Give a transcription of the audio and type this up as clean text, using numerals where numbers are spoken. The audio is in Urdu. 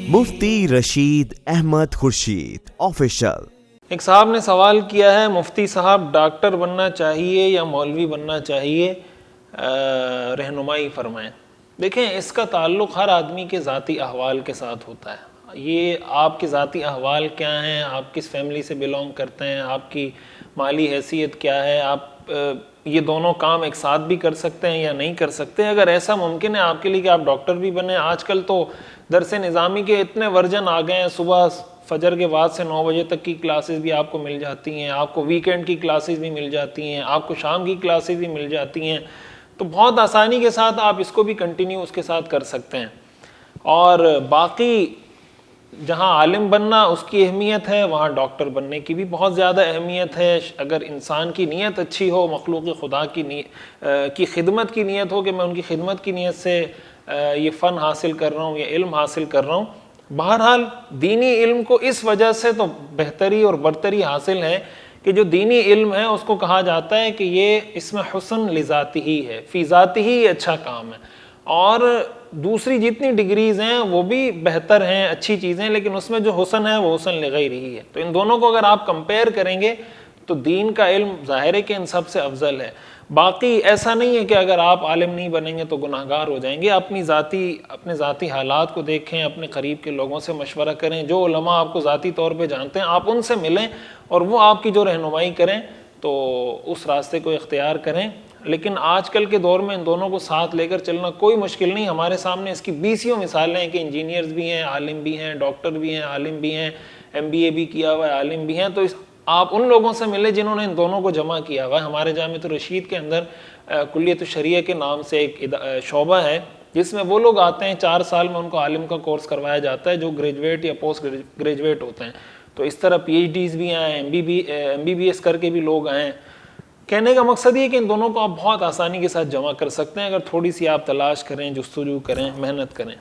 مفتی رشید احمد خورشید آفیشل۔ ایک صاحب نے سوال کیا ہے، مفتی صاحب ڈاکٹر بننا چاہیے یا مولوی بننا چاہیے، رہنمائی فرمائیں۔ دیکھیں، اس کا تعلق ہر آدمی کے ذاتی احوال کے ساتھ ہوتا ہے۔ یہ آپ کے ذاتی احوال کیا ہیں، آپ کس فیملی سے بلونگ کرتے ہیں، آپ کی مالی حیثیت کیا ہے، آپ یہ دونوں کام ایک ساتھ بھی کر سکتے ہیں یا نہیں کر سکتے۔ اگر ایسا ممکن ہے آپ کے لیے کہ آپ ڈاکٹر بھی بنیں، آج کل تو درس نظامی کے اتنے ورژن آ گئے ہیں، صبح فجر کے بعد سے 9 بجے تک کی کلاسز بھی آپ کو مل جاتی ہیں، آپ کو ویکینڈ کی کلاسز بھی مل جاتی ہیں، آپ کو شام کی کلاسز بھی مل جاتی ہیں، تو بہت آسانی کے ساتھ آپ اس کو بھی کنٹینیو اس کے ساتھ کر سکتے ہیں۔ اور باقی جہاں عالم بننا اس کی اہمیت ہے، وہاں ڈاکٹر بننے کی بھی بہت زیادہ اہمیت ہے۔ اگر انسان کی نیت اچھی ہو، مخلوق خدا کی خدمت کی نیت ہو کہ میں ان کی خدمت کی نیت سے یہ فن حاصل کر رہا ہوں یا علم حاصل کر رہا ہوں۔ بہرحال دینی علم کو اس وجہ سے تو بہتری اور برتری حاصل ہے کہ جو دینی علم ہے اس کو کہا جاتا ہے کہ یہ اس میں حسن لذاتی ہی ہے، فی ذاتی ہی اچھا کام ہے، اور دوسری جتنی ڈگریز ہیں وہ بھی بہتر ہیں، اچھی چیزیں، لیکن اس میں جو حسن ہے وہ حسن لغیر ہی ہے۔ تو ان دونوں کو اگر آپ کمپیئر کریں گے تو دین کا علم ظاہر ہے کہ ان سب سے افضل ہے۔ باقی ایسا نہیں ہے کہ اگر آپ عالم نہیں بنیں گے تو گناہگار ہو جائیں گے۔ اپنے ذاتی حالات کو دیکھیں، اپنے قریب کے لوگوں سے مشورہ کریں، جو علماء آپ کو ذاتی طور پہ جانتے ہیں آپ ان سے ملیں اور وہ آپ کی جو رہنمائی کریں تو اس راستے کو اختیار کریں۔ لیکن آج کل کے دور میں ان دونوں کو ساتھ لے کر چلنا کوئی مشکل نہیں۔ ہمارے سامنے اس کی بیسیوں مثالیں ہیں کہ انجینئرز بھی ہیں، عالم بھی ہیں، ڈاکٹر بھی ہیں، عالم بھی ہیں، MBA بھی کیا ہوا ہے، عالم بھی ہیں۔ تو آپ ان لوگوں سے ملیں جنہوں نے ان دونوں کو جمع کیا ہوا ہے۔ ہمارے جامعۃ الرشید کے اندر کلیت الشریعہ کے نام سے ایک شعبہ ہے جس میں وہ لوگ آتے ہیں، 4 سال میں ان کو عالم کا کورس کروایا جاتا ہے جو گریجویٹ یا پوسٹ گریجویٹ ہوتے ہیں۔ تو اس طرح PhDs بھی آئے ہیں، MBBS کر کے بھی لوگ آئے ہیں۔ کہنے کا مقصد یہ کہ ان دونوں کو آپ بہت آسانی کے ساتھ جمع کر سکتے ہیں اگر تھوڑی سی آپ تلاش کریں، جستجو کریں، محنت کریں۔